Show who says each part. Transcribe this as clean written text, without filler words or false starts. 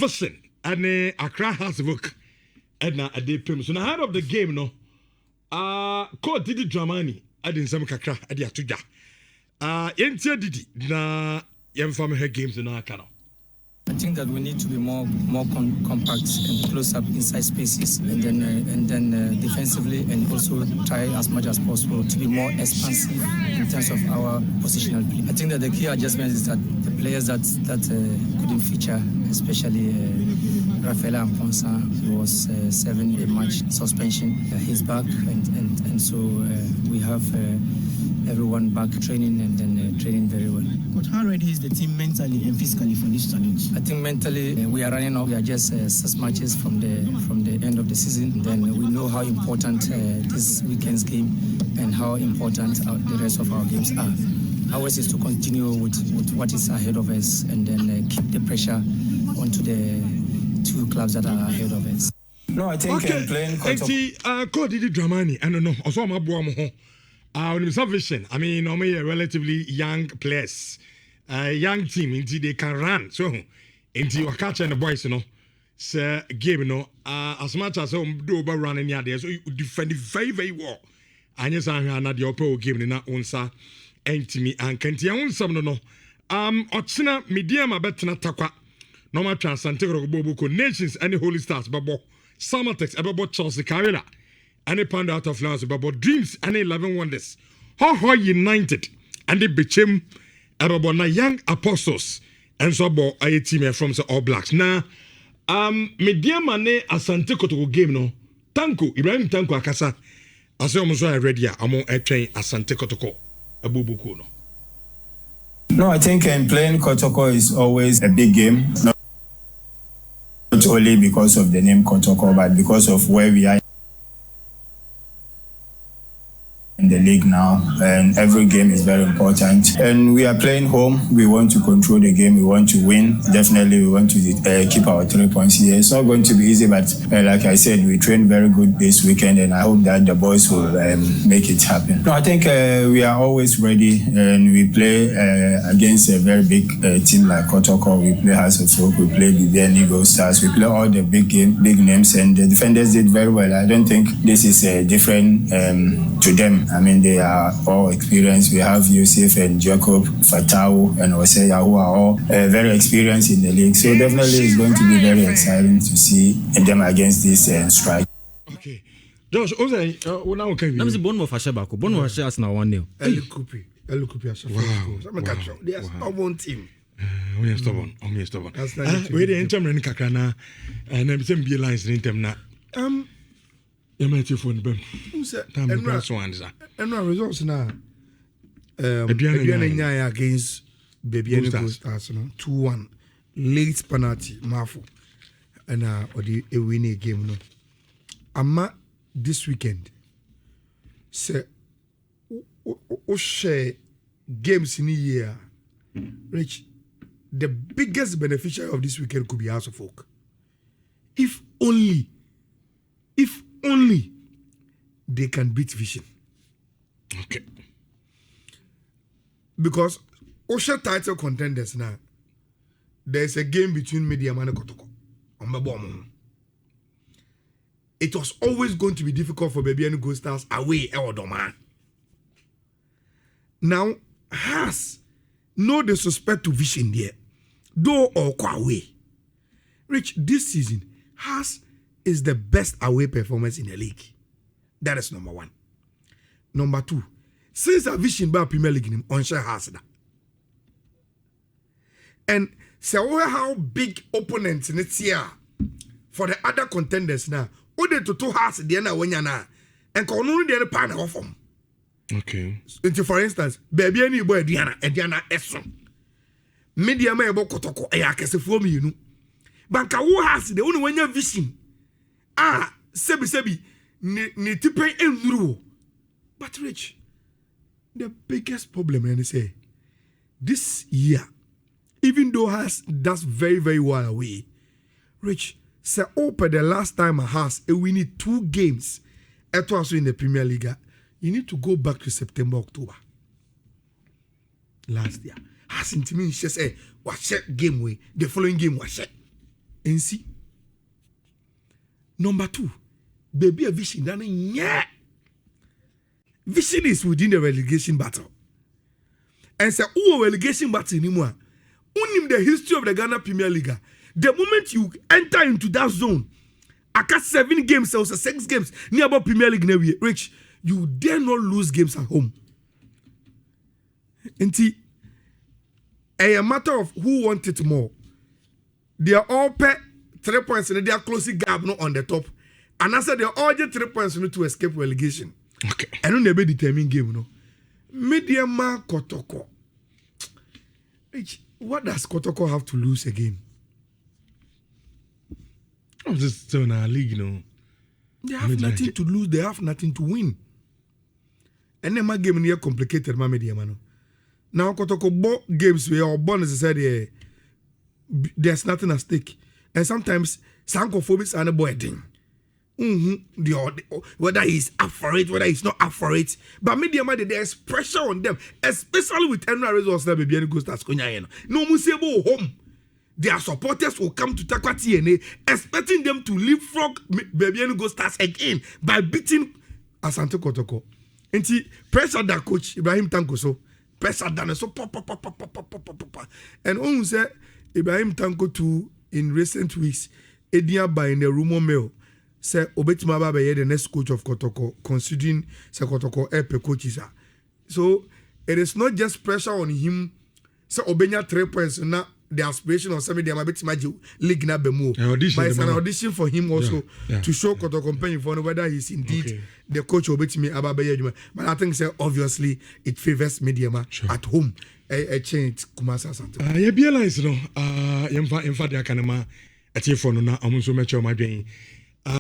Speaker 1: Vision and Accra House of Work and a day pim. So ahead of the game, no, Court Didi Dramani, I didn't some kakra, I did atuja. Yentia Didi, na yemfam her games in our canal.
Speaker 2: I think that we need to be more compact and close up inside spaces, and then defensively, and also try as much as possible to be more expansive in terms of our positional play. I think that the key adjustment is that the players that couldn't feature, especially Rafael Amponsa, he was serving a match suspension. He's back, and so we have everyone back training and then training very well.
Speaker 3: But how ready is the team mentally and physically for this challenge?
Speaker 2: I think mentally we are running off. We are just 6 matches from the end of the season. Then we know how important this weekend's game and how important the rest of our games are. Ours is to continue with what is ahead of us and then keep the pressure onto the two clubs that are ahead of us.
Speaker 3: No, I think playing
Speaker 1: Kotoko Didi Dramani, I don't know. Also, my boy, on Vision, I mean, normally relatively young players, young team, indeed they can run. So, into your catcher and the boys, you know, say game, you know, as much as do over running there, so you defend it very, very well. And yes, I had the upper game in that one, sir, and to me, and can't you own some no? Ochina, Medeama, Betina Takwa, normal Transantego Bobuko, Nations, and the Holy Stars, Babo, Summertex, about Chelsea Carrera. And they pound out of flowers about dreams and 11 wonders. How united and they became about na young apostles and so about a team from the All Blacks. Now, Medeama ne Asante Kotoko game no. Tanko Ibrahim Tanko akasa. Ase omo so ready amo train Asante Kotoko abubuku no.
Speaker 4: No, I think playing Kotoko is always a big game. Not only because of the name Kotoko, but because of where we are in the league now, and every game is very important, and we are playing home. We want to control the game, we want to win. Definitely we want to keep our 3 points here. It's not going to be easy, but like I said, we trained very good this weekend, and I hope that the boys will make it happen. No, I think we are always ready, and we play against a very big team like Kotoko. We play House of Folk, we play BBN Eagle Stars, we play all the big names, and the defenders did very well. I don't think this is different to them. I mean, they are all experienced. We have Yusuf and Jacob, Fatau, and Oseya, who are all very experienced in the league. So definitely it's going to be very exciting to see them against this strike.
Speaker 1: Okay. Josh, now can
Speaker 5: we? Bournemouth Ashebako. Bournemouth Ashebako now 1-0.
Speaker 6: Elukupi Ashebako. They are stubborn team.
Speaker 1: We are stubborn. We the interim kakana and I'm saying be lines in them na. Phone bem. And
Speaker 6: results now. Nhyira against BBN Stars 2-1 late penalty Mafu and or the a winning game no. Ama this weekend say o share games in a year. Rich, the biggest beneficiary of this weekend could be House of Folk. If only they can beat Vision.
Speaker 1: Okay.
Speaker 6: Because Osha title contenders now, there's a game between Medeama and Kotoko. It was always going to be difficult for BBN Go Stars away Ewadoma. Now, has no disrespect to Vision there, though or away. Rich, this season, has is the best away performance in the league. That is number one. Number two, since a Vision by Premier League on share has that. And so how big opponents in this year for the other contenders now. Ode to two has the end when yana and kono the pan of them.
Speaker 1: Okay.
Speaker 6: For instance, baby any boy Diana Esson. Medeama ebo Kotoko ayakese for me, you know. Banka who has the only when you Vision. Sebi ni tipe enru. But Rich, the biggest problem and say this year, even though has that's very, very well away, Rich, say open the last time a has we need 2 games at also in the Premier League. You need to go back to September, October. Last year. Hasn't mean she say what game way, the following game was set. NC. Number 2, baby a vision done yeah. Vision is within the relegation battle. And say, who relegation battle anymore? Unim the history of the Ghana Premier League. The moment you enter into that zone, I got 7 games, also 6 games, near about Premier League, Rich, you dare not lose games at home. And a matter of who want it more. They are all pay 3 points and they are closing gap no on the top. And I said they are all just 3 points to escape relegation.
Speaker 1: Okay.
Speaker 6: I don't never determine game, no. Medeama Kotoko. What does Kotoko have to lose again?
Speaker 1: I'm just still in our league, you know.
Speaker 6: They have nothing to lose, they have nothing to win. And then my game here complicated, my Medeama, no. Now Kotoko bought games where our bonus said there's nothing at stake. And sometimes Sankophobia are the boy thing. Whether he's up for it, whether he's not up for it. But Medeama, there's pressure on them, especially with any results that baby goes to Skonya. No musebo home. Their supporters will come to Takwa TNA, expecting them to leapfrog baby go stars again by beating Asante Kotoko. And pressure that coach Ibrahim Tanko so pressure done so pop. And on say Ibrahim Tanko too in recent weeks, Edia by in the rumor mill. Say Obetima Baba the next coach of Kotoko, considering say Kotoko help coaches. So it is not just pressure on him. Say Obenya 3 points now the aspiration of somebody they might be league na bemu. But it's an audition for him also to show Kotoko company for whether he's indeed the coach Obetimi Ababaye. But I think say obviously it favors Medeama at home. A change Kumasa Santo.
Speaker 1: Yeah, be allies no. Yemfa de akanema. Ati for no na amunso mecho madwen